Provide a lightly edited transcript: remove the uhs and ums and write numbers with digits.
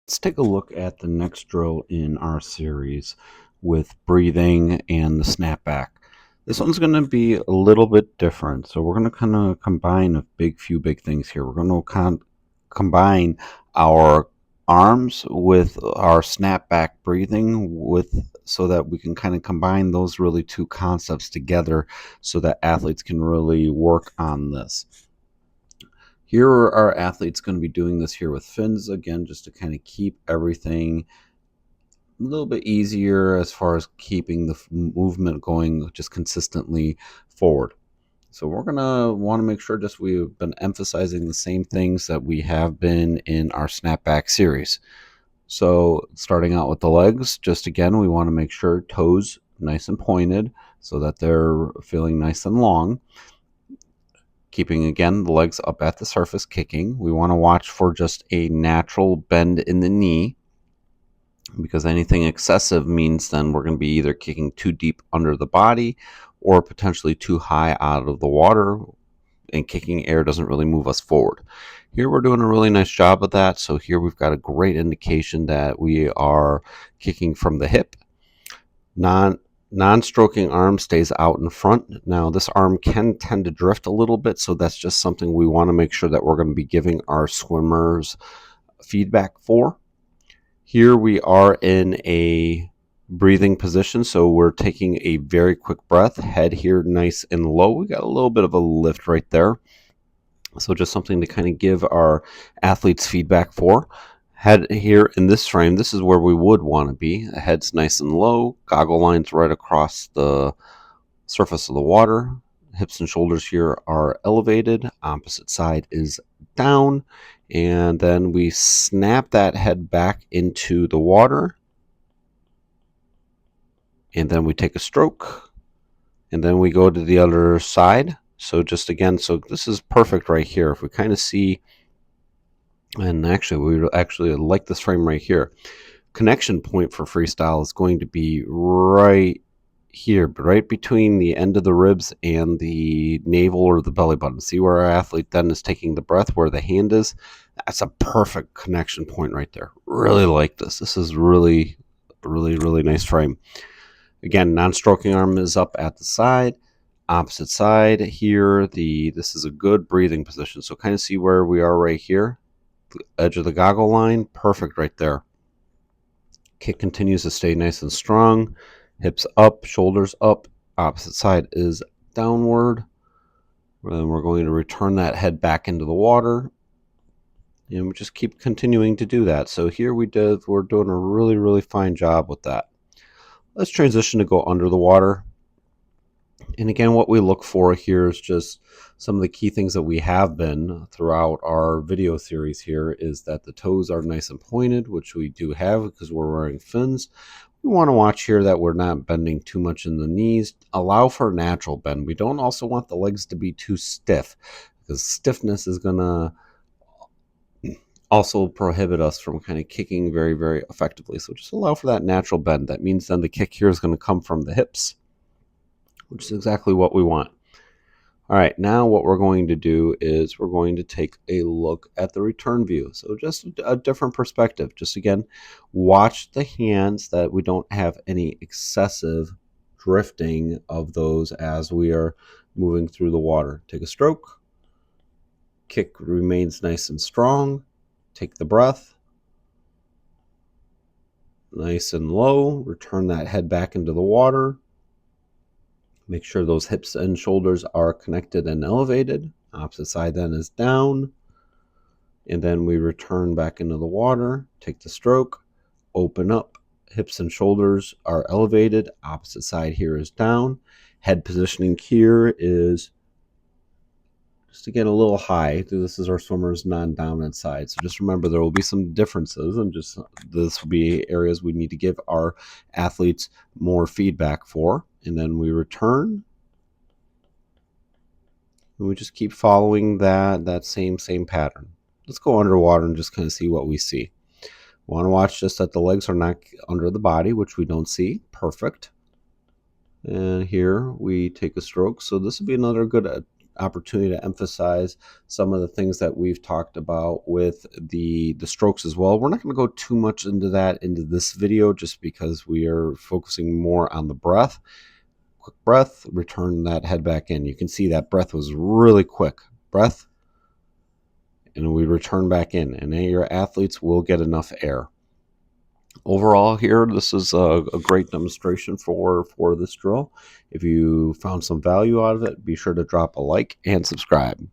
Let's take a look at the next drill in our series with breathing and the snapback. This one's going to be a little bit different. So we're going to kind of combine a few big things here. We're going to combine our arms with our snapback breathing so that we can kind of combine those really two concepts together so that athletes can really work on this. Here are our athletes going to be doing this here with fins again, just to kind of keep everything a little bit easier as far as keeping the movement going just consistently forward. So we're going to want to make sure just we've been emphasizing the same things that we have been in our snapback series. So starting out with the legs, just again, we want to make sure toes nice and pointed so that they're feeling nice and long. Keeping again the legs up at the surface kicking. We want to watch for just a natural bend in the knee, because anything excessive means then we're going to be either kicking too deep under the body or potentially too high out of the water, and kicking air doesn't really move us forward. Here we're doing a really nice job of that. So here we've got a great indication that we are kicking from the hip. Non-stroking arm stays out in front. Now this arm can tend to drift a little bit, so that's just something we want to make sure that we're going to be giving our swimmers feedback for. Here we are in a breathing position, so we're taking a very quick breath, head here nice and low. We got a little bit of a lift right there, so just something to kind of give our athletes feedback for. Head here in this frame, this is where we would want to be. The head's nice and low, goggle lines right across the surface of the water. Hips and shoulders here are elevated, opposite side is down, and then we snap that head back into the water, and then we take a stroke, and then we go to the other side. So just again, so this is perfect right here. If we kind of see, and actually we actually like this frame right here, connection point for freestyle is going to be right here, right between the end of the ribs and the navel or the belly button. See where our athlete then is taking the breath, where the hand is? That's a perfect connection point right there. Really like this. This is really nice frame. Again, non-stroking arm is up at the side. Opposite side here, this is a good breathing position. So kind of see where we are right here. The edge of the goggle line, perfect right there. Kick continues to stay nice and strong. Hips up, shoulders up, opposite side is downward. Then we're going to return that head back into the water, and we just keep continuing to do that. So here we're doing a really fine job with that. Let's transition to go under the water. And again, what we look for here is just some of the key things that we have been throughout our video series here is that the toes are nice and pointed, which we do have because we're wearing fins. We want to watch here that we're not bending too much in the knees. Allow for natural bend. We don't also want the legs to be too stiff, because stiffness is going to also prohibit us from kind of kicking very effectively. So just allow for that natural bend. That means then the kick here is going to come from the hips, which is exactly what we want. All right, now what we're going to do is we're going to take a look at the return view. So just a different perspective. Just again, watch the hands that we don't have any excessive drifting of those as we are moving through the water. Take a stroke. Kick remains nice and strong. Take the breath. Nice and low. Return that head back into the water. Make sure those hips and shoulders are connected and elevated. Opposite side then is down. And then we return back into the water. Take the stroke. Open up. Hips and shoulders are elevated. Opposite side here is down. Head positioning here is just again a little high. This is our swimmer's non-dominant side. So just remember there will be some differences, and just this will be areas we need to give our athletes more feedback for. And then we return, and we just keep following that same pattern. Let's go underwater and just kind of see what we see. We want to watch just that the legs are not under the body, which we don't see. Perfect. And here we take a stroke. So this would be another good opportunity to emphasize some of the things that we've talked about with the strokes as well. We're not going to go too much into that into this video just because we are focusing more on the breath. Quick breath, return that head back in. You can see that breath was really quick. Breath, and we return back in, and your athletes will get enough air. Overall here, this is a great demonstration for this drill. If you found some value out of it, be sure to drop a like and subscribe.